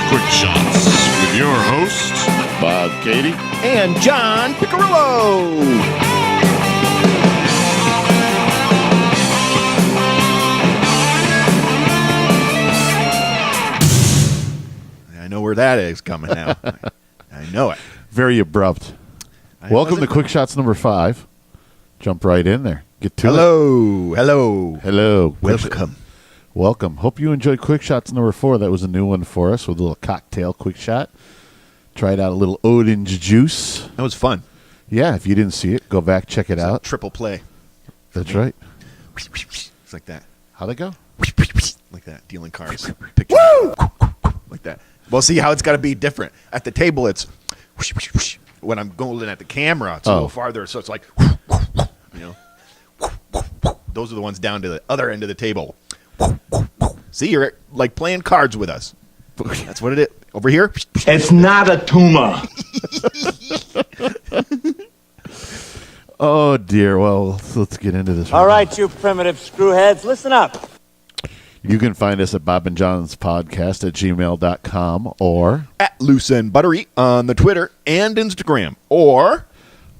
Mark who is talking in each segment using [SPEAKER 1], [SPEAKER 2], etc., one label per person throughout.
[SPEAKER 1] Quick Shots with your hosts,
[SPEAKER 2] Bob Katie
[SPEAKER 3] and John Picarillo.
[SPEAKER 4] I know where that is coming now. I know it.
[SPEAKER 2] Very abrupt. Welcome to Quick Shots number 5. Jump right in there. Get to it.
[SPEAKER 4] Hello.
[SPEAKER 2] Welcome. Hope you enjoyed Quick Shots number 4. That was a new one for us with a little cocktail quick shot. Tried out a little orange juice.
[SPEAKER 4] That was fun.
[SPEAKER 2] Yeah, if you didn't see it, go back, check it out.
[SPEAKER 4] Triple play.
[SPEAKER 2] That's right.
[SPEAKER 4] It's like that.
[SPEAKER 2] How'd it go?
[SPEAKER 4] Like that. Dealing cards. Picture. Like that. Well, see how it's got to be different. At the table, it's when I'm going at the camera, it's a little farther, so it's like, you know. Those are the ones down to the other end of the table. See, you're like playing cards with us. That's what it is. Over here.
[SPEAKER 3] It's not a tumor.
[SPEAKER 2] Oh, dear. Well, let's get into this.
[SPEAKER 5] All right, you primitive screwheads, listen up.
[SPEAKER 2] You can find us at Bob and John's podcast at gmail.com or
[SPEAKER 4] At Loose and Buttery on the Twitter and Instagram. Or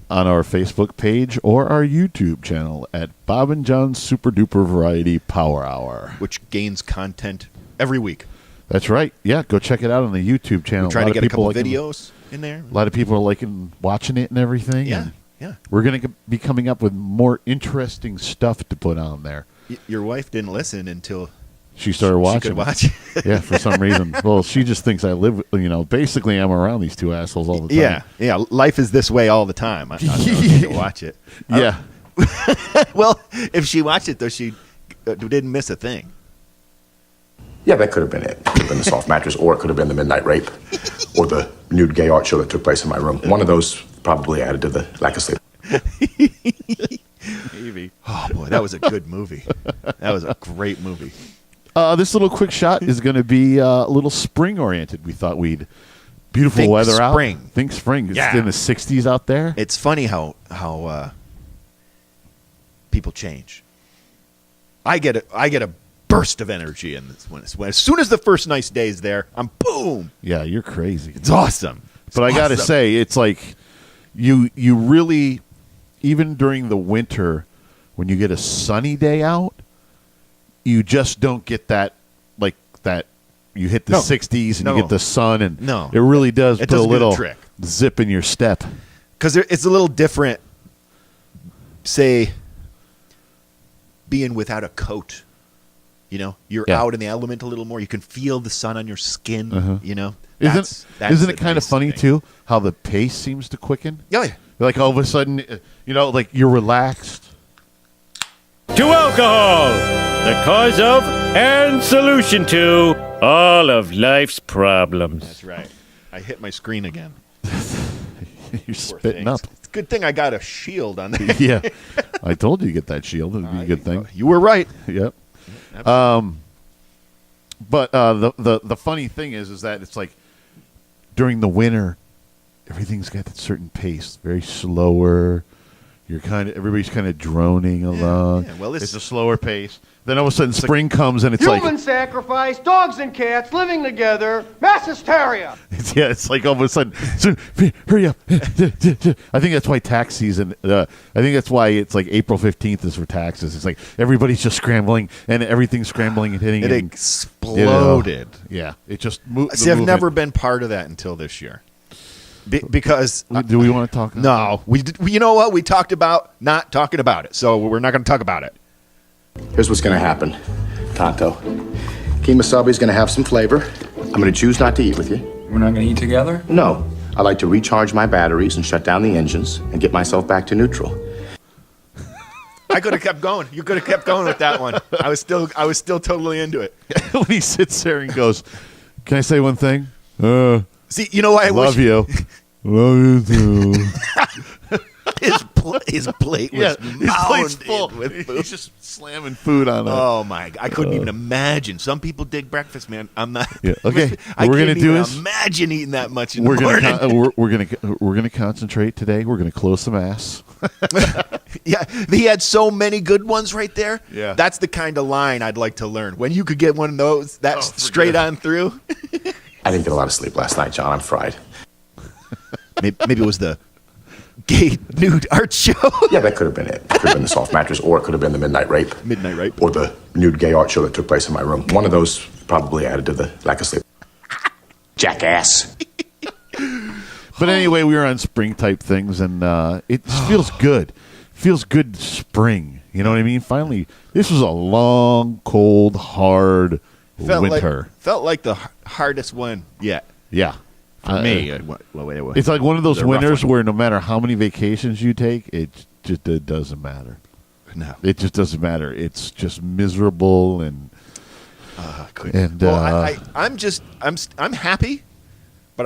[SPEAKER 2] on our Facebook page or our YouTube channel at Bob and John's Super Duper Variety Power Hour.
[SPEAKER 4] which gains content every week.
[SPEAKER 2] That's right. Yeah, go check it out on the YouTube channel.
[SPEAKER 4] We try to get a couple
[SPEAKER 2] liking-
[SPEAKER 4] videos in there.
[SPEAKER 2] A lot of people are liking watching it and everything.
[SPEAKER 4] Yeah,
[SPEAKER 2] and
[SPEAKER 4] yeah.
[SPEAKER 2] We're going to be coming up with more interesting stuff to put on there.
[SPEAKER 4] Your wife didn't listen until
[SPEAKER 2] She started watching.
[SPEAKER 4] she could
[SPEAKER 2] it.
[SPEAKER 4] watch it.
[SPEAKER 2] Yeah, for some reason. Well, she just thinks I live, basically I'm around these two assholes all the time.
[SPEAKER 4] Yeah. Life is this way all the time. I need to watch it.
[SPEAKER 2] Yeah.
[SPEAKER 4] Well, if she watched it, though, she didn't miss a thing.
[SPEAKER 6] Yeah, that could have been it. It could have been the soft mattress, or it could have been the midnight rape, or the nude gay art show that took place in my room. One of those probably added to the lack of sleep.
[SPEAKER 4] Maybe. Oh, boy, that was a good movie. That was a great movie.
[SPEAKER 2] This little quick shot is going to be a little spring-oriented. We thought we'd... Beautiful
[SPEAKER 4] Think
[SPEAKER 2] weather
[SPEAKER 4] spring.
[SPEAKER 2] out. Think spring. It's
[SPEAKER 4] Yeah.
[SPEAKER 2] in the 60s out there.
[SPEAKER 4] It's funny how people change. I get a burst of energy in this when as soon as the first nice day is there, I'm boom.
[SPEAKER 2] Yeah, you're crazy.
[SPEAKER 4] It's awesome.
[SPEAKER 2] But I got to say, it's like you really, even during the winter, when you get a sunny day out, you just don't get that, like that. You hit the 60s and you get the sun, and it really does put a little zip in your step.
[SPEAKER 4] Because it's a little different, say, being without a coat. You're out in the element a little more. You can feel the sun on your skin. That's
[SPEAKER 2] Isn't
[SPEAKER 4] the
[SPEAKER 2] it kind of
[SPEAKER 4] nice
[SPEAKER 2] funny
[SPEAKER 4] thing.
[SPEAKER 2] too how the pace seems to quicken?
[SPEAKER 4] Oh, yeah.
[SPEAKER 2] Like all of a sudden, like you're relaxed.
[SPEAKER 7] To alcohol, the cause of and solution to all of life's problems.
[SPEAKER 4] That's right. I hit my screen again.
[SPEAKER 2] You're spitting up.
[SPEAKER 4] It's a good thing I got a shield on there.
[SPEAKER 2] Yeah, I told you to get that shield. It'd be a good thing.
[SPEAKER 4] You were right.
[SPEAKER 2] Yep. But the funny thing is that it's like during the winter, everything's got a certain pace, very slower. Everybody's kind of droning along.
[SPEAKER 4] Yeah, well,
[SPEAKER 2] it's a slower pace. Then all of a sudden, spring comes and it's
[SPEAKER 8] Human sacrifice, dogs and cats living together, mass hysteria.
[SPEAKER 2] it's like all of a sudden, hurry up. I think that's why tax season, I think that's why it's like April 15th is for taxes. It's like everybody's just scrambling and everything's scrambling and hitting.
[SPEAKER 4] It exploded.
[SPEAKER 2] Yeah, it just moved.
[SPEAKER 4] See, I've never been part of that until this year. Because
[SPEAKER 2] do we want to talk?
[SPEAKER 4] No, you know what? We talked about not talking about it, so we're not going to talk about it.
[SPEAKER 6] Here's what's going to happen, Tonto. Kemosabi's going to have some flavor. I'm going to choose not to eat with you.
[SPEAKER 9] We're not going to eat together?
[SPEAKER 6] No. I like to recharge my batteries and shut down the engines and get myself back to neutral.
[SPEAKER 4] I could have kept going. You could have kept going with that one. I was still totally into it.
[SPEAKER 2] When he sits there and goes, "Can I say one thing?"
[SPEAKER 4] See, you know what? I
[SPEAKER 2] love
[SPEAKER 4] wish
[SPEAKER 2] you. Love you too.
[SPEAKER 4] His plate was mounted with food.
[SPEAKER 2] He's just slamming food on it.
[SPEAKER 4] Oh my! I couldn't even imagine. Some people dig breakfast, man. I'm not.
[SPEAKER 2] Yeah. Okay.
[SPEAKER 4] I
[SPEAKER 2] We're
[SPEAKER 4] can't
[SPEAKER 2] gonna do
[SPEAKER 4] even
[SPEAKER 2] is
[SPEAKER 4] imagine eating that much in
[SPEAKER 2] we're
[SPEAKER 4] the morning.
[SPEAKER 2] we're gonna concentrate today. We're gonna close some ass.
[SPEAKER 4] Yeah, he had so many good ones right there.
[SPEAKER 2] Yeah.
[SPEAKER 4] That's the kind of line I'd like to learn. When you could get one of those, that's straight on through.
[SPEAKER 6] I didn't get a lot of sleep last night, John. I'm fried.
[SPEAKER 4] Maybe it was the gay nude art show.
[SPEAKER 6] Yeah, that could have been it. It could have been the soft mattress, or it could have been the midnight rape.
[SPEAKER 4] Midnight rape.
[SPEAKER 6] Or the nude gay art show that took place in my room. One of those probably added to the lack of sleep. Jackass.
[SPEAKER 2] But anyway, we were on spring type things, and it just feels good. Feels good spring. You know what I mean? Finally, this was a long, cold, hard winter.
[SPEAKER 4] Felt like the hardest one yet.
[SPEAKER 2] Yeah.
[SPEAKER 4] For me.
[SPEAKER 2] It's like one of those
[SPEAKER 4] The rough
[SPEAKER 2] winters
[SPEAKER 4] one.
[SPEAKER 2] where no matter how many vacations you take, it doesn't matter.
[SPEAKER 4] No.
[SPEAKER 2] It just doesn't matter. It's just miserable and
[SPEAKER 4] I'm happy, but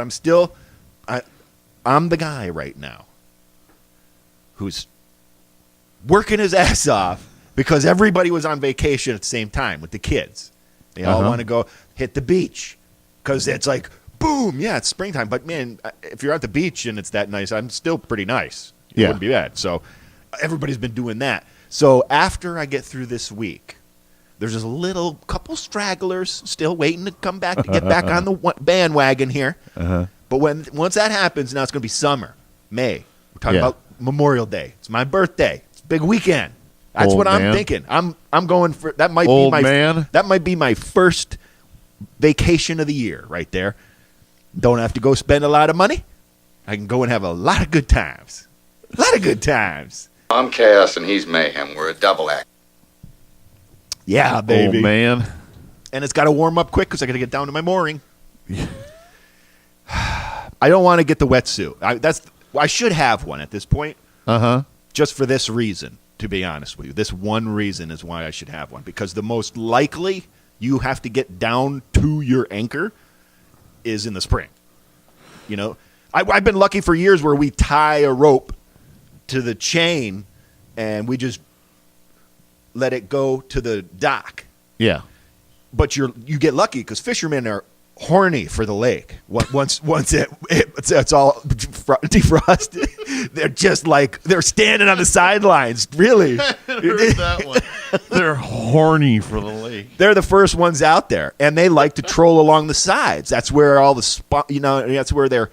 [SPEAKER 4] I'm the guy right now who's working his ass off because everybody was on vacation at the same time with the kids. They all want to go hit the beach because it's like, boom, yeah, it's springtime. But, man, if you're at the beach and it's that nice, I'm still pretty nice. It wouldn't be bad. So everybody's been doing that. So after I get through this week, there's just a little couple stragglers still waiting to come back to get back on the bandwagon here. But once that happens, now it's going to be summer, May. We're talking about Memorial Day. It's my birthday. It's a big weekend. That's
[SPEAKER 2] Old
[SPEAKER 4] what I'm
[SPEAKER 2] man.
[SPEAKER 4] thinking. I'm going for that. Might
[SPEAKER 2] Old
[SPEAKER 4] be my
[SPEAKER 2] man.
[SPEAKER 4] That might be my first vacation of the year right there. Don't have to go spend a lot of money. I can go and have a lot of good times. A lot of good times.
[SPEAKER 9] I'm chaos and he's mayhem. We're a double act.
[SPEAKER 4] Yeah, baby.
[SPEAKER 2] Old man.
[SPEAKER 4] And it's got to warm up quick because I got to get down to my mooring. I don't want to get the wetsuit. I should have one at this point. Just for this reason, to be honest with you. This one reason is why I should have one. Because the most likely you have to get down to your anchor is in the spring. You know, I've been lucky for years where we tie a rope to the chain and we just let it go to the dock.
[SPEAKER 2] Yeah.
[SPEAKER 4] But you get lucky because fishermen are horny for the lake. Once it's all defrosted, they're just like they're standing on the sidelines. Really,
[SPEAKER 2] Heard that one. They're horny for the lake.
[SPEAKER 4] they're the first ones out there, and they like to troll along the sides. That's where all the that's where they're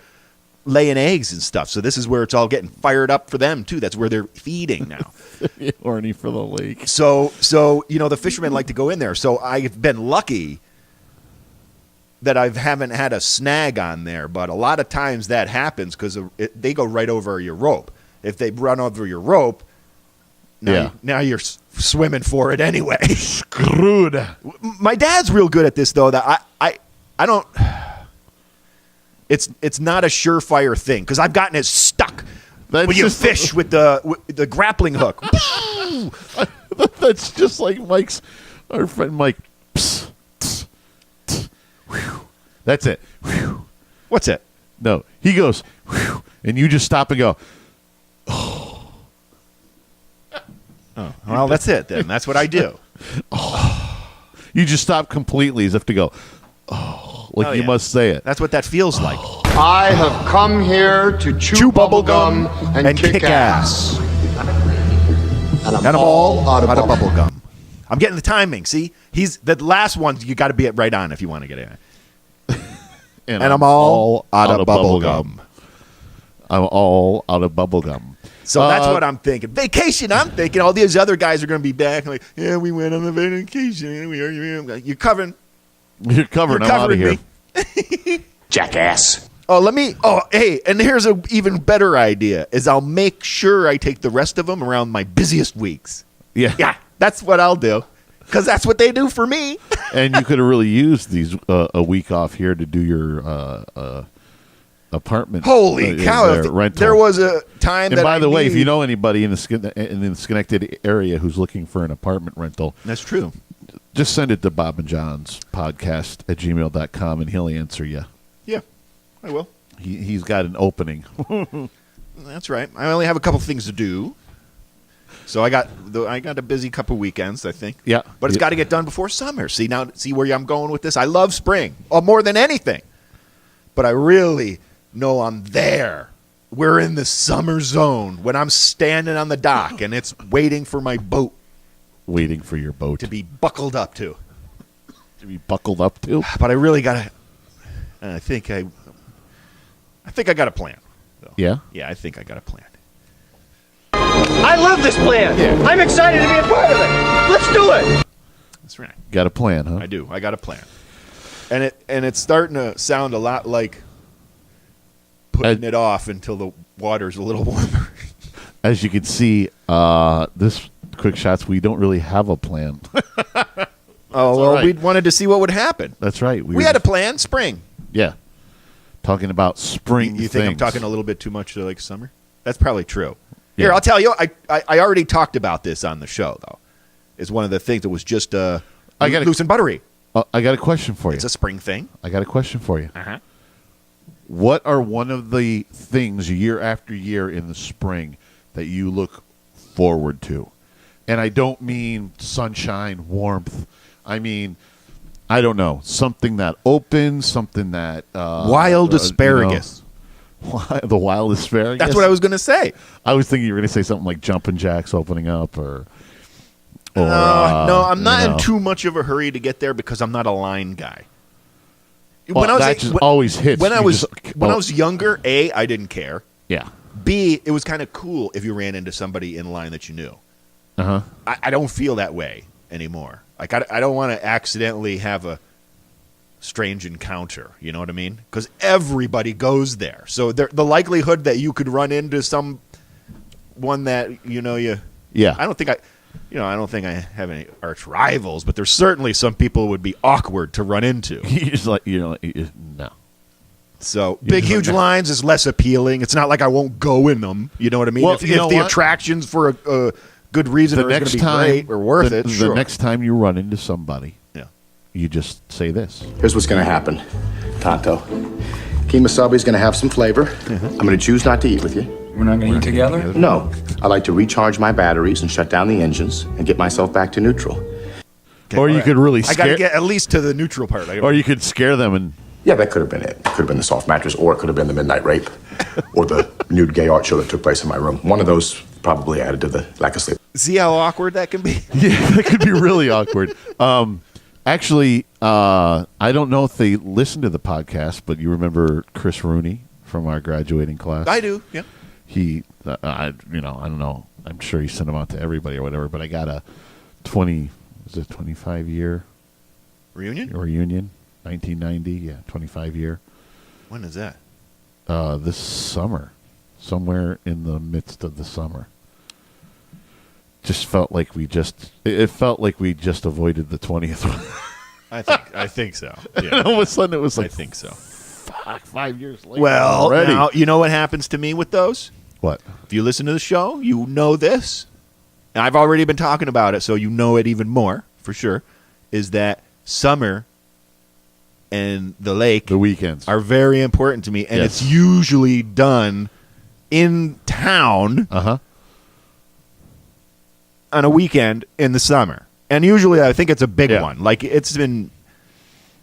[SPEAKER 4] laying eggs and stuff. So this is where it's all getting fired up for them too. That's where they're feeding now.
[SPEAKER 2] Horny for the lake.
[SPEAKER 4] So the fishermen like to go in there. So I've been lucky that I haven't had a snag on there, but a lot of times that happens because they go right over your rope. If they run over your rope, now you're swimming for it anyway.
[SPEAKER 2] Screwed.
[SPEAKER 4] My dad's real good at this though. That I don't. It's not a surefire thing because I've gotten it stuck when you fish with the grappling hook.
[SPEAKER 2] That's just like our friend Mike. That's it.
[SPEAKER 4] What's it?
[SPEAKER 2] No, he goes, and you just stop and go.
[SPEAKER 4] Well, that's it then. That's what I do.
[SPEAKER 2] You just stop completely as if to go. Like you must say it.
[SPEAKER 4] That's what that feels like.
[SPEAKER 8] I have come here to chew bubble gum and kick ass. And I'm all out of bubble
[SPEAKER 4] gum. I'm getting the timing. See, he's the last one. You got to be right on if you want to get in.
[SPEAKER 2] And
[SPEAKER 4] I'm all out of bubble gum.
[SPEAKER 2] I'm all out of bubble gum.
[SPEAKER 4] So that's what I'm thinking. Vacation. I'm thinking all these other guys are going to be back. Like, yeah, we went on a vacation. You're covering.
[SPEAKER 2] You're covering. I'm out of here.
[SPEAKER 6] Jackass.
[SPEAKER 4] Hey, and here's an even better idea: is I'll make sure I take the rest of them around my busiest weeks.
[SPEAKER 2] Yeah.
[SPEAKER 4] That's what I'll do, because that's what they do for me.
[SPEAKER 2] And you could have really used these a week off here to do your apartment.
[SPEAKER 4] Holy cow!
[SPEAKER 2] Rental.
[SPEAKER 4] There was a time.
[SPEAKER 2] And by the way, if you know anybody in the Schenectady area who's looking for an apartment rental,
[SPEAKER 4] that's true.
[SPEAKER 2] Just send it to Bob and John's podcast at gmail.com and he'll answer you.
[SPEAKER 4] Yeah, I will.
[SPEAKER 2] He's got an opening.
[SPEAKER 4] That's right. I only have a couple things to do. So I got a busy couple weekends, I think.
[SPEAKER 2] Yeah.
[SPEAKER 4] But it's got to get done before summer. See where I'm going with this? I love spring more than anything. But I really know I'm there. We're in the summer zone when I'm standing on the dock and it's waiting for my boat.
[SPEAKER 2] Waiting for your boat.
[SPEAKER 4] To be buckled up to.
[SPEAKER 2] To be buckled up to?
[SPEAKER 4] But I really got to. And I think I got a plan. So,
[SPEAKER 2] Yeah?
[SPEAKER 4] Yeah, I think I got a plan.
[SPEAKER 3] I love this plan.
[SPEAKER 4] Yeah.
[SPEAKER 3] I'm excited to be a part of it. Let's do it.
[SPEAKER 4] That's right.
[SPEAKER 2] Got a plan, huh?
[SPEAKER 4] I do. I got a plan. And it's starting to sound a lot like putting it off until the water's a little warmer.
[SPEAKER 2] As you can see, this Quick Shots, we don't really have a plan.
[SPEAKER 4] Well,
[SPEAKER 2] right.
[SPEAKER 4] we wanted to see what would happen.
[SPEAKER 2] That's right.
[SPEAKER 4] We had a plan. Spring.
[SPEAKER 2] Yeah. Talking about spring
[SPEAKER 4] You think I'm
[SPEAKER 2] things.
[SPEAKER 4] talking a little bit too much to like summer? That's probably true. Here,
[SPEAKER 2] Yeah.
[SPEAKER 4] I'll tell you. I already talked about this on the show, though. It's one of the things that was just loose and buttery.
[SPEAKER 2] I got a question for you.
[SPEAKER 4] It's a spring thing.
[SPEAKER 2] I got a question for you.
[SPEAKER 4] Uh-huh.
[SPEAKER 2] What are one of the things year after year in the spring that you look forward to? And I don't mean sunshine, warmth. I mean, I don't know, something that opens, something that
[SPEAKER 4] Wild asparagus.
[SPEAKER 2] The wild asparagus.
[SPEAKER 4] That's what I was going to say.
[SPEAKER 2] I was thinking you were going to say something like Jumpin' Jacks opening up, or
[SPEAKER 4] no, I'm not
[SPEAKER 2] you know.
[SPEAKER 4] in too much of a hurry to get there because I'm not a line guy.
[SPEAKER 2] Well, that just always hits.
[SPEAKER 4] When I
[SPEAKER 2] You
[SPEAKER 4] was
[SPEAKER 2] just-
[SPEAKER 4] when I was younger, I didn't care.
[SPEAKER 2] yeah,
[SPEAKER 4] B, it was kind of cool if you ran into somebody in line that you knew.
[SPEAKER 2] uh-huh.
[SPEAKER 4] I don't feel that way anymore. Like I don't want to accidentally have a strange encounter. You know what I mean? Because everybody goes there, so the likelihood that you could run into someone that
[SPEAKER 2] Yeah.
[SPEAKER 4] I don't think I have any arch rivals, but there's certainly some people would be awkward to run into.
[SPEAKER 2] You just like no.
[SPEAKER 4] So big, huge lines is less appealing. It's not like I won't go in them. You know what I mean?
[SPEAKER 2] Well,
[SPEAKER 4] if
[SPEAKER 2] you know
[SPEAKER 4] the
[SPEAKER 2] what?
[SPEAKER 4] attractions for a good reason
[SPEAKER 2] The
[SPEAKER 4] are going
[SPEAKER 2] next
[SPEAKER 4] to be
[SPEAKER 2] time,
[SPEAKER 4] great or worth it,
[SPEAKER 2] the
[SPEAKER 4] sure.
[SPEAKER 2] next time you run into somebody,
[SPEAKER 4] Yeah.
[SPEAKER 2] you just say this.
[SPEAKER 6] Here's what's going to happen, Tonto. Kemosabe's going to have some flavor. I'm going to choose not to eat with you.
[SPEAKER 10] We're not going to eat together?
[SPEAKER 6] No. I like to recharge my batteries and shut down the engines and get myself back to neutral.
[SPEAKER 2] Or you could really
[SPEAKER 4] I got
[SPEAKER 2] scare,
[SPEAKER 4] to get at least to the neutral part.
[SPEAKER 2] or you could scare them and
[SPEAKER 6] Yeah, that could have been it. It could have been the soft mattress, or it could have been the midnight rape, or the nude gay art show that took place in my room. One of those probably added to the lack of sleep.
[SPEAKER 4] See how awkward that can be?
[SPEAKER 2] yeah, that could be really awkward. Actually, I don't know if they listened to the podcast, but you remember Chris Rooney from our graduating class?
[SPEAKER 4] I do, yeah.
[SPEAKER 2] He, I don't know. I'm sure he sent them out to everybody or whatever. But I got a 25-year
[SPEAKER 4] Reunion?
[SPEAKER 2] 1990, yeah, 25-year.
[SPEAKER 4] When is that?
[SPEAKER 2] This summer, somewhere in the midst of the summer. Just felt like it felt like we just avoided the 20th one.
[SPEAKER 4] I think so.
[SPEAKER 2] And
[SPEAKER 4] Yeah.
[SPEAKER 2] all of a sudden it was
[SPEAKER 4] I
[SPEAKER 2] like,
[SPEAKER 4] think so.
[SPEAKER 2] fuck, 5 years later.
[SPEAKER 4] Well,
[SPEAKER 2] already.
[SPEAKER 4] now, you know what happens to me with those?
[SPEAKER 2] What?
[SPEAKER 4] If you listen to the show, you know this. And I've already been talking about it, so you know it even more, for sure, is that summer and the lake
[SPEAKER 2] The weekends.
[SPEAKER 4] are very important to me. And
[SPEAKER 2] Yes.
[SPEAKER 4] it's usually done in town
[SPEAKER 2] Uh-huh.
[SPEAKER 4] on a weekend in the summer. And usually I think it's a big
[SPEAKER 2] Yeah.
[SPEAKER 4] one. Like it's been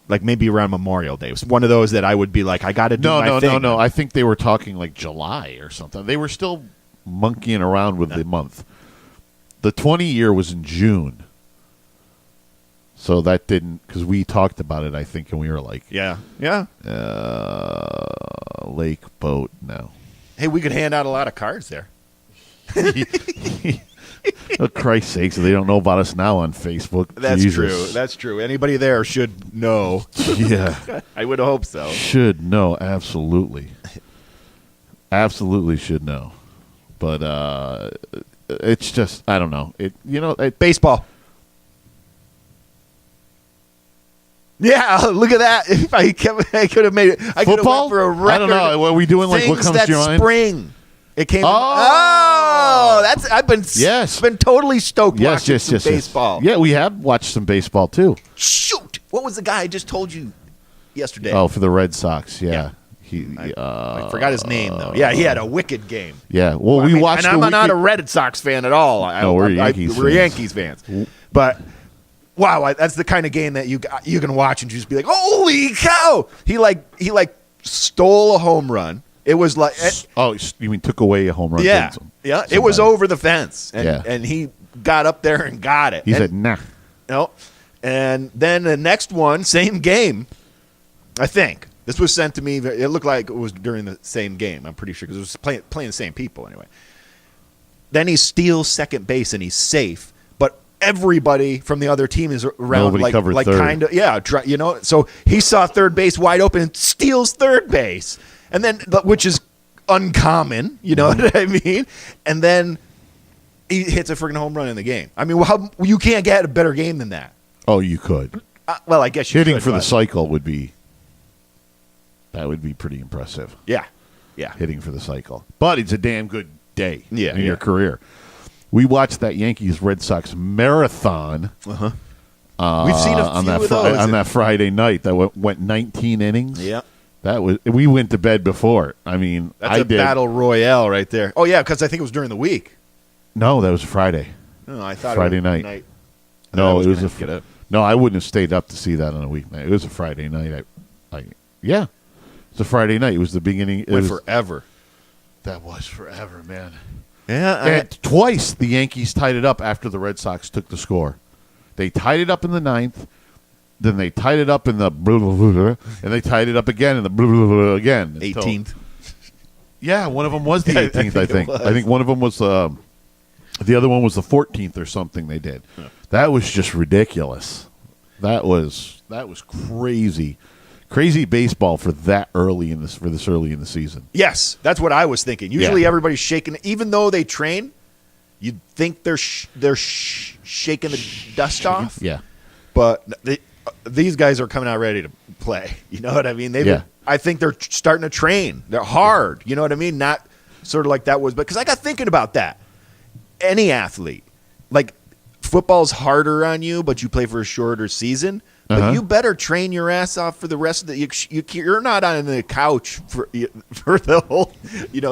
[SPEAKER 4] like maybe around Memorial Day. It was one of those that I would be like, I got to do my thing.
[SPEAKER 2] No. I think they were talking like July or something. They were still monkeying around with the month. The 20-year was in June. So that didn't, because we talked about it, I think, and we were like,
[SPEAKER 4] Yeah.
[SPEAKER 2] lake, boat, no.
[SPEAKER 4] Hey, we could hand out a lot of cards there.
[SPEAKER 2] For Christ's sakes, they don't know about us now on Facebook.
[SPEAKER 4] That's
[SPEAKER 2] Jesus.
[SPEAKER 4] true. That's true. Anybody there should know.
[SPEAKER 2] Yeah.
[SPEAKER 4] I would hope so.
[SPEAKER 2] Should know, absolutely. Absolutely should know. But it's just, I don't know.
[SPEAKER 4] Baseball. Yeah, look at that. If I could have made it. I could have
[SPEAKER 2] Football?
[SPEAKER 4] went for a record.
[SPEAKER 2] I don't know. What are we doing? Like, what
[SPEAKER 4] Things
[SPEAKER 2] comes
[SPEAKER 4] that
[SPEAKER 2] to your mind?
[SPEAKER 4] spring. It came.
[SPEAKER 2] Oh!
[SPEAKER 4] That's. I've been.
[SPEAKER 2] Yes.
[SPEAKER 4] Been totally stoked
[SPEAKER 2] Yes,
[SPEAKER 4] watching
[SPEAKER 2] yes,
[SPEAKER 4] some
[SPEAKER 2] yes, yes.
[SPEAKER 4] baseball.
[SPEAKER 2] Yeah, we have watched some baseball, too.
[SPEAKER 4] Shoot! What was the guy I just told you yesterday?
[SPEAKER 2] Oh, for the Red Sox, yeah.
[SPEAKER 4] Yeah. I forgot his name though. Yeah, he had a wicked game.
[SPEAKER 2] Yeah, well, we watched.
[SPEAKER 4] And I'm
[SPEAKER 2] the
[SPEAKER 4] not a
[SPEAKER 2] weekend-
[SPEAKER 4] Red Sox fan at all.
[SPEAKER 2] No, we're Yankees
[SPEAKER 4] We're
[SPEAKER 2] fans.
[SPEAKER 4] Yankees fans. But wow, that's the kind of game that you can watch and just be like, holy cow! He stole a home run. It was like,
[SPEAKER 2] Oh, you mean took away a home run?
[SPEAKER 4] yeah,
[SPEAKER 2] from
[SPEAKER 4] yeah. It was
[SPEAKER 2] somebody.
[SPEAKER 4] over the fence, and
[SPEAKER 2] Yeah.
[SPEAKER 4] and he got up there and got it.
[SPEAKER 2] He
[SPEAKER 4] And-
[SPEAKER 2] said, "Nah."
[SPEAKER 4] no, and then the next one, same game, I think. This was sent to me. It looked like it was during the same game. I'm pretty sure because it was playing the same people anyway. Then he steals second base and he's safe, but everybody from the other team is around.
[SPEAKER 2] Nobody covered third.
[SPEAKER 4] Kind of, yeah, you know. So he saw third base wide open and steals third base, and then which is uncommon. You know what I mean? And then he hits a freaking home run in the game. I mean, you can't get a better game than that.
[SPEAKER 2] Oh, you could.
[SPEAKER 4] Well, I guess you
[SPEAKER 2] hitting
[SPEAKER 4] could,
[SPEAKER 2] for the
[SPEAKER 4] but-
[SPEAKER 2] cycle would be pretty impressive.
[SPEAKER 4] Yeah.
[SPEAKER 2] Hitting for the cycle, but it's a damn good day in your
[SPEAKER 4] yeah.
[SPEAKER 2] career. We watched that Yankees Red Sox marathon.
[SPEAKER 4] We've seen a
[SPEAKER 2] on
[SPEAKER 4] few
[SPEAKER 2] that
[SPEAKER 4] of those.
[SPEAKER 2] on that Friday night that went 19 innings.
[SPEAKER 4] Yeah.
[SPEAKER 2] We went to bed before. I mean,
[SPEAKER 4] That's
[SPEAKER 2] I
[SPEAKER 4] a
[SPEAKER 2] did.
[SPEAKER 4] battle royale right there. Oh yeah, because I think it was during the week.
[SPEAKER 2] No, that was Friday.
[SPEAKER 4] No, I thought
[SPEAKER 2] Friday
[SPEAKER 4] it was
[SPEAKER 2] night.
[SPEAKER 4] No,
[SPEAKER 2] it was
[SPEAKER 4] a get up.
[SPEAKER 2] No, I wouldn't have stayed up to see that on a weeknight. It was a Friday night. It's a Friday night. It was the beginning. It
[SPEAKER 4] Went
[SPEAKER 2] was
[SPEAKER 4] forever.
[SPEAKER 2] That was forever, man.
[SPEAKER 4] Yeah,
[SPEAKER 2] And twice the Yankees tied it up after the Red Sox took the score. They tied it up in the ninth, then they tied it up in the blah, blah, blah, blah, and they tied it up again in the blah, blah, blah, again.
[SPEAKER 4] 18th.
[SPEAKER 2] Yeah, one of them was the
[SPEAKER 4] Yeah,
[SPEAKER 2] 18th, I think.
[SPEAKER 4] it was.
[SPEAKER 2] I think one of them was the other one was the 14th or something they did.
[SPEAKER 4] Yeah.
[SPEAKER 2] That was just ridiculous. That was crazy. Crazy baseball for that early in this early in the season.
[SPEAKER 4] Yes, that's what I was thinking. Usually
[SPEAKER 2] Yeah.
[SPEAKER 4] everybody's shaking, even though they train. You'd think they're shaking the dust off.
[SPEAKER 2] Yeah.
[SPEAKER 4] But these guys are coming out ready to play. You know what I mean?
[SPEAKER 2] Yeah.
[SPEAKER 4] I think they're starting to train. They're hard. You know what I mean? Not sort of like that was, because I got thinking about that. Any athlete, like football's harder on you, but you play for a shorter season. But you better train your ass off for the rest of the. You're not on the couch for the whole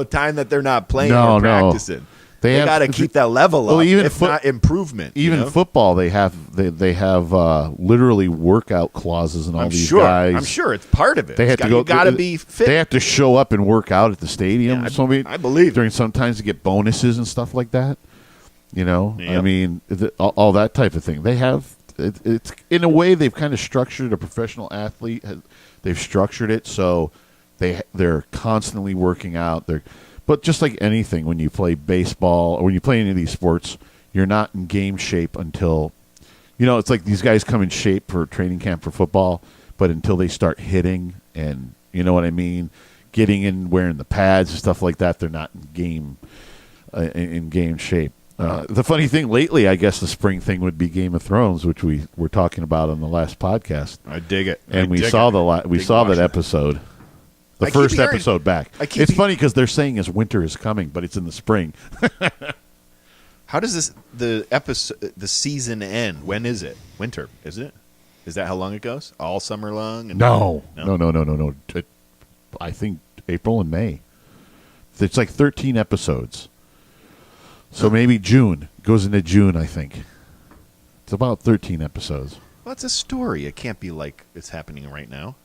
[SPEAKER 4] time that they're not playing or practicing. They got to keep that level up,
[SPEAKER 2] even
[SPEAKER 4] if not improvement.
[SPEAKER 2] Even football, they have literally workout clauses and all these guys.
[SPEAKER 4] I'm sure it's part of it.
[SPEAKER 2] They have to go.
[SPEAKER 4] You got to be fit.
[SPEAKER 2] They have to show up and work out at the stadium.
[SPEAKER 4] Yeah, I believe
[SPEAKER 2] during sometimes to get bonuses and stuff like that.
[SPEAKER 4] Yep.
[SPEAKER 2] I mean, all that type of thing. They have. It's in a way they've kind of structured a professional athlete. They've structured it so they're constantly working out. But just like anything, when you play baseball or when you play any of these sports, you're not in game shape until, it's like these guys come in shape for training camp for football, but until they start hitting and, you know what I mean, getting in, wearing the pads and stuff like that, they're not in game shape. The funny thing lately, I guess the spring thing would be Game of Thrones, which we were talking about on the last podcast.
[SPEAKER 4] I dig it.
[SPEAKER 2] And we saw that episode. The first episode back. It's funny because they're saying as winter is coming, but it's in the spring.
[SPEAKER 4] How does the season end? When is it? Winter, isn't it? Is that how long it goes? All summer long?
[SPEAKER 2] No. I think April and May. It's like 13 episodes. So maybe June. Goes into June, I think. It's about 13 episodes.
[SPEAKER 4] Well, it's a story. It can't be like it's happening right now.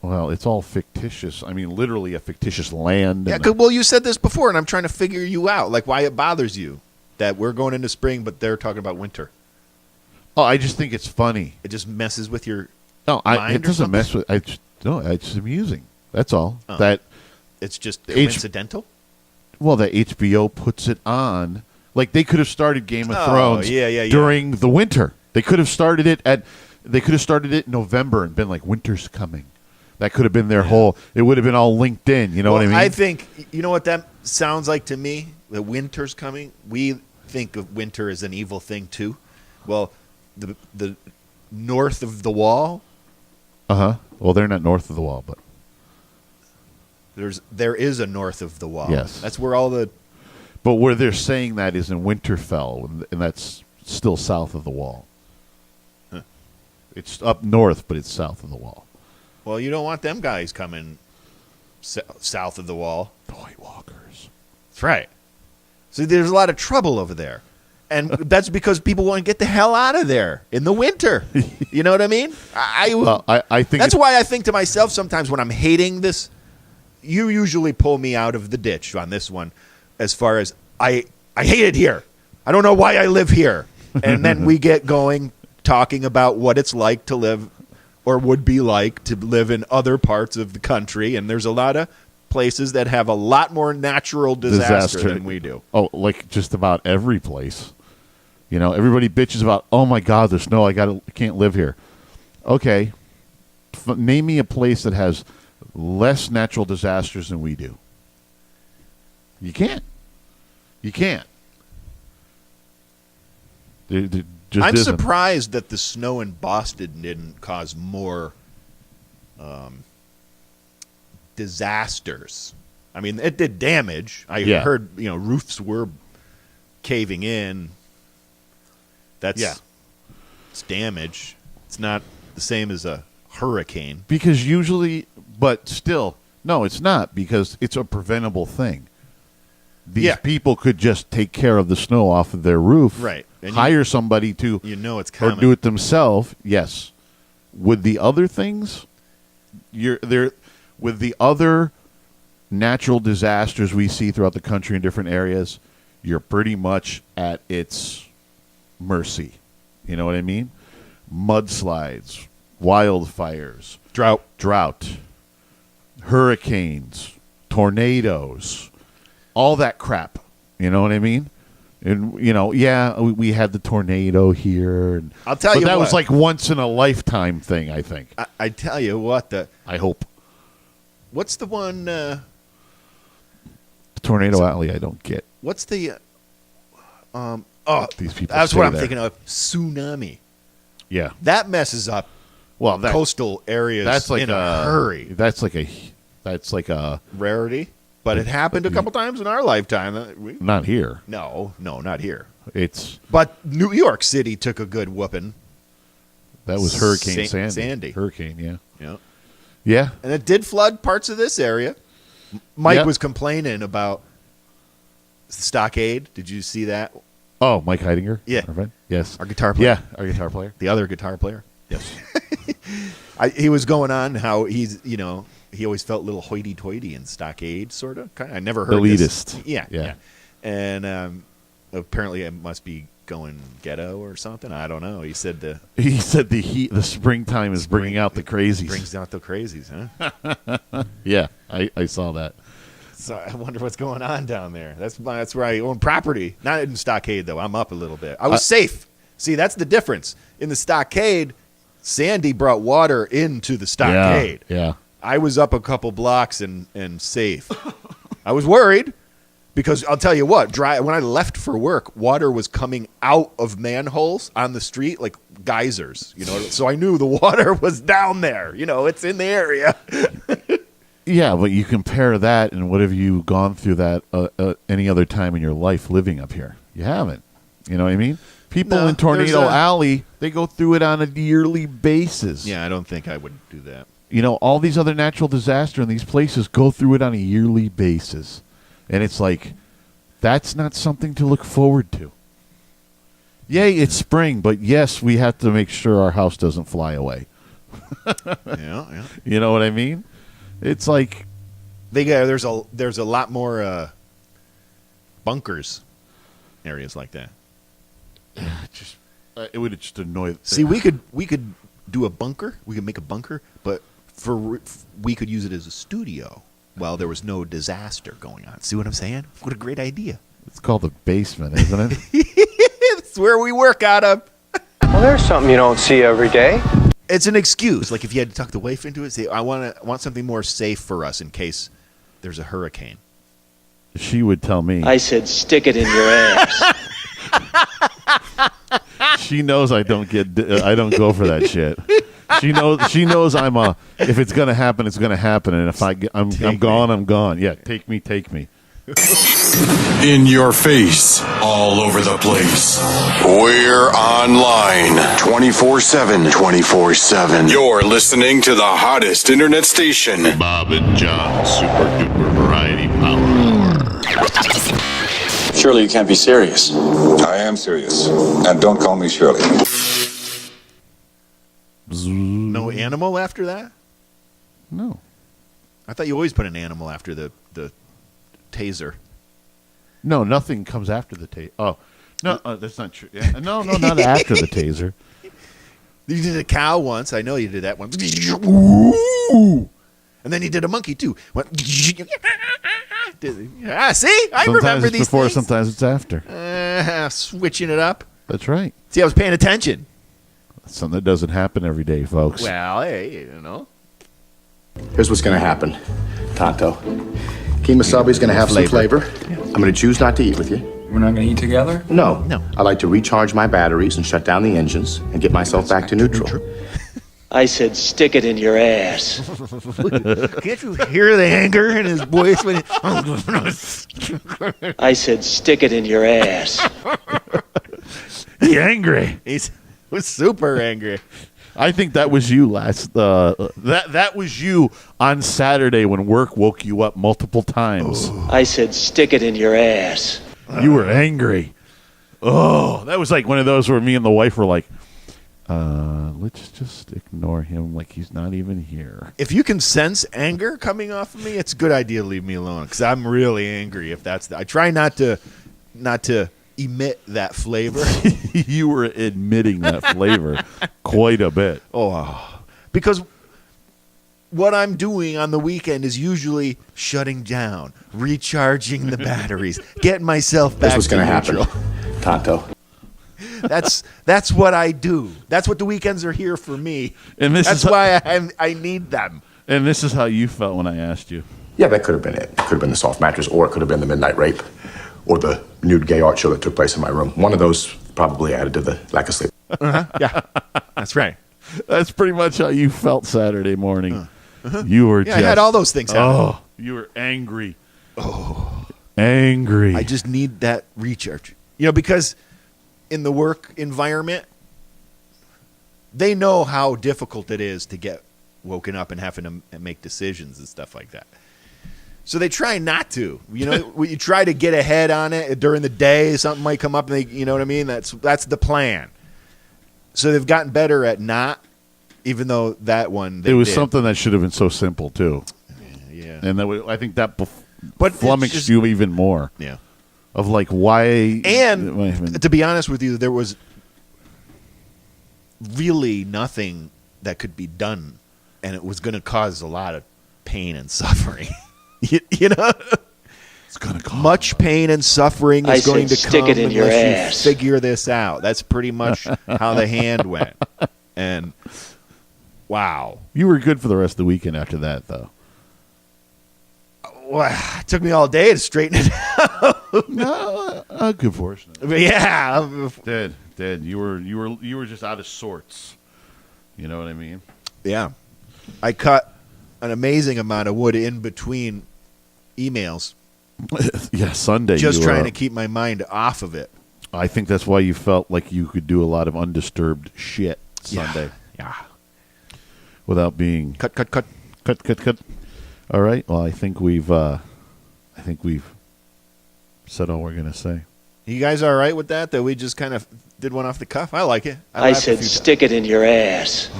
[SPEAKER 2] Well, it's all fictitious. I mean, literally a fictitious land.
[SPEAKER 4] Yeah, well, you said this before, and I'm trying to figure you out, like why it bothers you that we're going into spring, but they're talking about winter.
[SPEAKER 2] Oh, I just think it's funny.
[SPEAKER 4] It just messes with your
[SPEAKER 2] it doesn't mess with. It's amusing. That's all. That
[SPEAKER 4] it's just coincidental.
[SPEAKER 2] Well, that HBO puts it on. Like they could have started Game of Thrones during the winter. They could have started it in November and been like, winter's coming. That could have been their whole. It would have been all linked in. You know what I mean?
[SPEAKER 4] I think what that sounds like to me. The winter's coming. We think of winter as an evil thing too. Well, the north of the wall.
[SPEAKER 2] Well, they're not north of the wall, but
[SPEAKER 4] there is a north of the wall.
[SPEAKER 2] Yes,
[SPEAKER 4] that's where all the.
[SPEAKER 2] But where they're saying that is in Winterfell, and that's still south of the wall.
[SPEAKER 4] Huh.
[SPEAKER 2] It's up north, but it's south of the wall.
[SPEAKER 4] Well, you don't want them guys coming south of the wall.
[SPEAKER 2] The White Walkers.
[SPEAKER 4] That's right. So there's a lot of trouble over there. And that's because people want to get the hell out of there in the winter. You know what I mean?
[SPEAKER 2] I think
[SPEAKER 4] that's why I think to myself sometimes when I'm hating this, you usually pull me out of the ditch on this one as far as I hate it here. I don't know why I live here. And then we get going talking about what it's like to live or would be like to live in other parts of the country. And there's a lot of places that have a lot more natural disaster than we do.
[SPEAKER 2] Oh, like just about every place. You know, everybody bitches about, oh my God, there's snow. I can't live here. Okay, name me a place that has less natural disasters than we do. You can't. You can't. There just
[SPEAKER 4] I'm
[SPEAKER 2] isn't.
[SPEAKER 4] surprised that the snow in Boston didn't cause more disasters. I mean, it did damage. I heard, roofs were caving in. It's damage. It's not the same as a hurricane.
[SPEAKER 2] Because usually, but still, no, it's not, because it's a preventable thing. These people could just take care of the snow off of their roof.
[SPEAKER 4] Right. And
[SPEAKER 2] hire somebody to
[SPEAKER 4] it's coming.
[SPEAKER 2] Or do it themselves. Yes. With the other things, with the other natural disasters we see throughout the country in different areas, you're pretty much at its mercy. You know what I mean? Mudslides, wildfires, drought, hurricanes, tornadoes, all that crap. You know what I mean? And, we had the tornado here. And,
[SPEAKER 4] I'll tell you
[SPEAKER 2] But that
[SPEAKER 4] what.
[SPEAKER 2] was like once in a lifetime thing, I think.
[SPEAKER 4] I tell you what.
[SPEAKER 2] I hope.
[SPEAKER 4] What's the one?
[SPEAKER 2] Tornado Alley, I don't get.
[SPEAKER 4] What's the?
[SPEAKER 2] These people.
[SPEAKER 4] That's
[SPEAKER 2] stay
[SPEAKER 4] what I'm
[SPEAKER 2] there.
[SPEAKER 4] thinking of. Tsunami.
[SPEAKER 2] Yeah.
[SPEAKER 4] That messes up.
[SPEAKER 2] Well,
[SPEAKER 4] coastal areas.
[SPEAKER 2] That's like
[SPEAKER 4] in a hurry.
[SPEAKER 2] That's like a
[SPEAKER 4] Rarity. But it happened a couple times in our lifetime.
[SPEAKER 2] Not here.
[SPEAKER 4] No, not here.
[SPEAKER 2] But
[SPEAKER 4] New York City took a good whooping.
[SPEAKER 2] That was Hurricane
[SPEAKER 4] Sandy.
[SPEAKER 2] Hurricane, yeah.
[SPEAKER 4] Yeah.
[SPEAKER 2] Yeah.
[SPEAKER 4] And it did flood parts of this area. Mike was complaining about Stockade. Did you see that?
[SPEAKER 2] Oh, Mike Heidinger?
[SPEAKER 4] Yeah.
[SPEAKER 2] Our friend? Yes.
[SPEAKER 4] Our guitar player.
[SPEAKER 2] Yeah, our guitar player.
[SPEAKER 4] The other guitar player.
[SPEAKER 2] Yes.
[SPEAKER 4] He was going on how he's, he always felt a little hoity-toity in Stockade, sort of. I never heard
[SPEAKER 2] elitist.
[SPEAKER 4] This. Yeah. And apparently it must be going ghetto or something. I don't know. He said the
[SPEAKER 2] springtime is bringing out the crazies.
[SPEAKER 4] Brings out the crazies, huh?
[SPEAKER 2] Yeah, I saw that.
[SPEAKER 4] So I wonder what's going on down there. That's where I own property. Not in Stockade, though. I'm up a little bit. I was safe. See, that's the difference. In the Stockade, Sandy brought water into the Stockade.
[SPEAKER 2] Yeah.
[SPEAKER 4] I was up a couple blocks and safe. I was worried because I'll tell you what, when I left for work, water was coming out of manholes on the street like geysers, so I knew the water was down there. It's in the area.
[SPEAKER 2] Yeah, but you compare that and what have you gone through that any other time in your life living up here? You haven't. You know what I mean? People in Tornado Alley, they go through it on a yearly basis.
[SPEAKER 4] Yeah, I don't think I would do that.
[SPEAKER 2] All these other natural disasters in these places go through it on a yearly basis. And it's like, that's not something to look forward to. Yay, it's spring, but yes, we have to make sure our house doesn't fly away.
[SPEAKER 4] Yeah.
[SPEAKER 2] You know what I mean? It's like
[SPEAKER 4] there's a lot more bunkers, areas like that.
[SPEAKER 2] It would just annoy.
[SPEAKER 4] See, we could do a bunker. We could make a bunker, but we could use it as a studio while there was no disaster going on. See what I'm saying? What a great idea!
[SPEAKER 2] It's called the basement, isn't it?
[SPEAKER 4] It's where we work out of.
[SPEAKER 3] Well, there's something you don't see every day.
[SPEAKER 4] It's an excuse. Like if you had to tuck the wife into it, say, I want something more safe for us in case there's a hurricane.
[SPEAKER 2] She would tell me.
[SPEAKER 5] I said, stick it in your ass.
[SPEAKER 2] She knows I don't go for that shit. She knows if it's gonna happen, it's gonna happen, and if I'm gone, I'm gone. Yeah, take me.
[SPEAKER 1] In your face, all over the place. We're online 24/7. 24/7. You're listening to the hottest internet station. Bob and John Super Duper Variety Power Hour.
[SPEAKER 10] Surely you can't be serious.
[SPEAKER 11] I am serious. And don't call me Shirley.
[SPEAKER 4] No animal after that?
[SPEAKER 2] No.
[SPEAKER 4] I thought you always put an animal after the taser.
[SPEAKER 2] No, nothing comes after the taser. Oh, no, that's not true. Yeah. No, not after the taser.
[SPEAKER 4] You did a cow once. I know you did that once. Ooh. And then you did a monkey too. Went, see? I
[SPEAKER 2] Sometimes
[SPEAKER 4] remember
[SPEAKER 2] it's
[SPEAKER 4] these
[SPEAKER 2] before,
[SPEAKER 4] things.
[SPEAKER 2] sometimes it's after.
[SPEAKER 4] Switching it up.
[SPEAKER 2] That's right.
[SPEAKER 4] See, I was paying attention.
[SPEAKER 2] That's something that doesn't happen every day, folks.
[SPEAKER 4] Well, hey, you know.
[SPEAKER 6] Here's what's going to happen, Tonto. Kemosabe's going to have some flavor. I'm going to choose not to eat with you.
[SPEAKER 11] We're not going to eat together?
[SPEAKER 6] No. I like to recharge my batteries and shut down the engines and get myself back to neutral.
[SPEAKER 5] I said, stick it in your ass.
[SPEAKER 4] Can't you hear the anger in his voice? When
[SPEAKER 5] I said, stick it in your ass.
[SPEAKER 4] He's angry. He was super angry.
[SPEAKER 2] I think that was you that was you on Saturday when work woke you up multiple times.
[SPEAKER 5] I said, stick it in your ass.
[SPEAKER 2] You were angry. Oh, that was like one of those where me and the wife were like, let's just ignore him like he's not even here.
[SPEAKER 4] If you can sense anger coming off of me, it's a good idea to leave me alone because I'm really angry. If that's I try not to emit that flavor.
[SPEAKER 2] You were admitting that flavor quite a bit.
[SPEAKER 4] Oh, because what I'm doing on the weekend is usually shutting down, recharging the batteries, getting myself back.
[SPEAKER 6] That's what's going to happen, Tonto.
[SPEAKER 4] That's what I do. That's what the weekends are here for me.
[SPEAKER 2] And
[SPEAKER 4] that's why I need them.
[SPEAKER 2] And this is how you felt when I asked you.
[SPEAKER 6] Yeah, that could have been it. It could have been the soft mattress, or it could have been the midnight rape, or the nude gay art show that took place in my room. One of those probably added to the lack of sleep.
[SPEAKER 4] Yeah, that's right.
[SPEAKER 2] That's pretty much how you felt Saturday morning. You were just...
[SPEAKER 4] I had all those things happen.
[SPEAKER 2] Oh, you were angry. Oh. Angry.
[SPEAKER 4] I just need that recharge. Because in the work environment, they know how difficult it is to get woken up and having to make decisions and stuff like that. So they try not to. You try to get ahead on it during the day. Something might come up, and you know what I mean? That's the plan. So they've gotten better at not, even though that one
[SPEAKER 2] it was something that should have been so simple too.
[SPEAKER 4] Yeah.
[SPEAKER 2] And I think that flummoxed you even more.
[SPEAKER 4] Yeah.
[SPEAKER 2] Of like why.
[SPEAKER 4] And to be honest with you, there was really nothing that could be done, and it was going to cause a lot of pain and suffering. you know,
[SPEAKER 2] it's going to cause
[SPEAKER 4] much pain and suffering is going to come
[SPEAKER 5] it in your
[SPEAKER 4] unless
[SPEAKER 5] ass.
[SPEAKER 4] you figure this out. That's pretty much how the hand went. And wow,
[SPEAKER 2] you were good for the rest of the weekend after that, though.
[SPEAKER 4] Well, it took me all day to straighten it out.
[SPEAKER 2] No, good fortune.
[SPEAKER 4] But yeah,
[SPEAKER 2] did you were just out of sorts. You know what I mean?
[SPEAKER 4] Yeah, I cut an amazing amount of wood in between emails.
[SPEAKER 2] Yeah, Sunday.
[SPEAKER 4] Just trying to keep my mind off of it.
[SPEAKER 2] I think that's why you felt like you could do a lot of undisturbed shit Sunday.
[SPEAKER 4] Yeah.
[SPEAKER 2] Without being
[SPEAKER 4] cut.
[SPEAKER 2] All right. Well, I think we've said all we're gonna say.
[SPEAKER 4] You guys all right with that? That we just kind of did one off the cuff? I like it.
[SPEAKER 5] I said, stick it in your ass.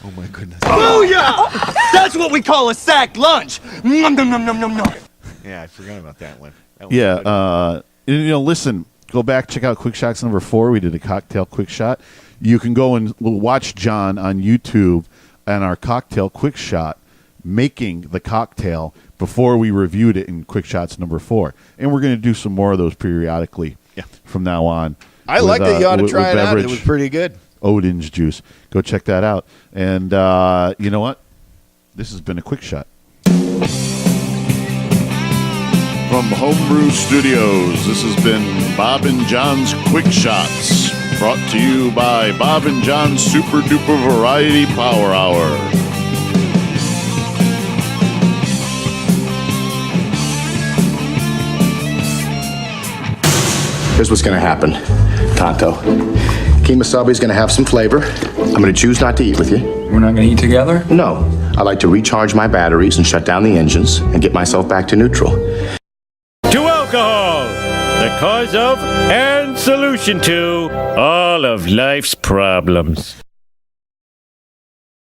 [SPEAKER 4] Oh my goodness.
[SPEAKER 10] Booyah! That's what we call a sack lunch. Nom, nom, nom, nom, nom, nom.
[SPEAKER 4] Yeah, I forgot about that one.
[SPEAKER 2] Listen, go back, check out Quick Shots number 4. We did a cocktail quick shot. You can go and watch John on YouTube and our cocktail quick shot making the cocktail before we reviewed it in Quick Shots number 4. And we're going to do some more of those periodically from now on.
[SPEAKER 4] I like that. You ought to try it out. It was pretty good.
[SPEAKER 2] Odin's juice. Go check that out. And you know what? This has been a Quick Shot. From Homebrew Studios, this has been Bob and John's Quick Shots, brought to you by Bob and John's Super Duper Variety Power Hour.
[SPEAKER 6] Here's what's going to happen, Tonto. Kemosabe's going to have some flavor. I'm going to choose not to eat with you.
[SPEAKER 11] We're not going to eat together?
[SPEAKER 6] No. I like to recharge my batteries and shut down the engines and get myself back to neutral.
[SPEAKER 7] To alcohol, the cause of and solution to all of life's problems.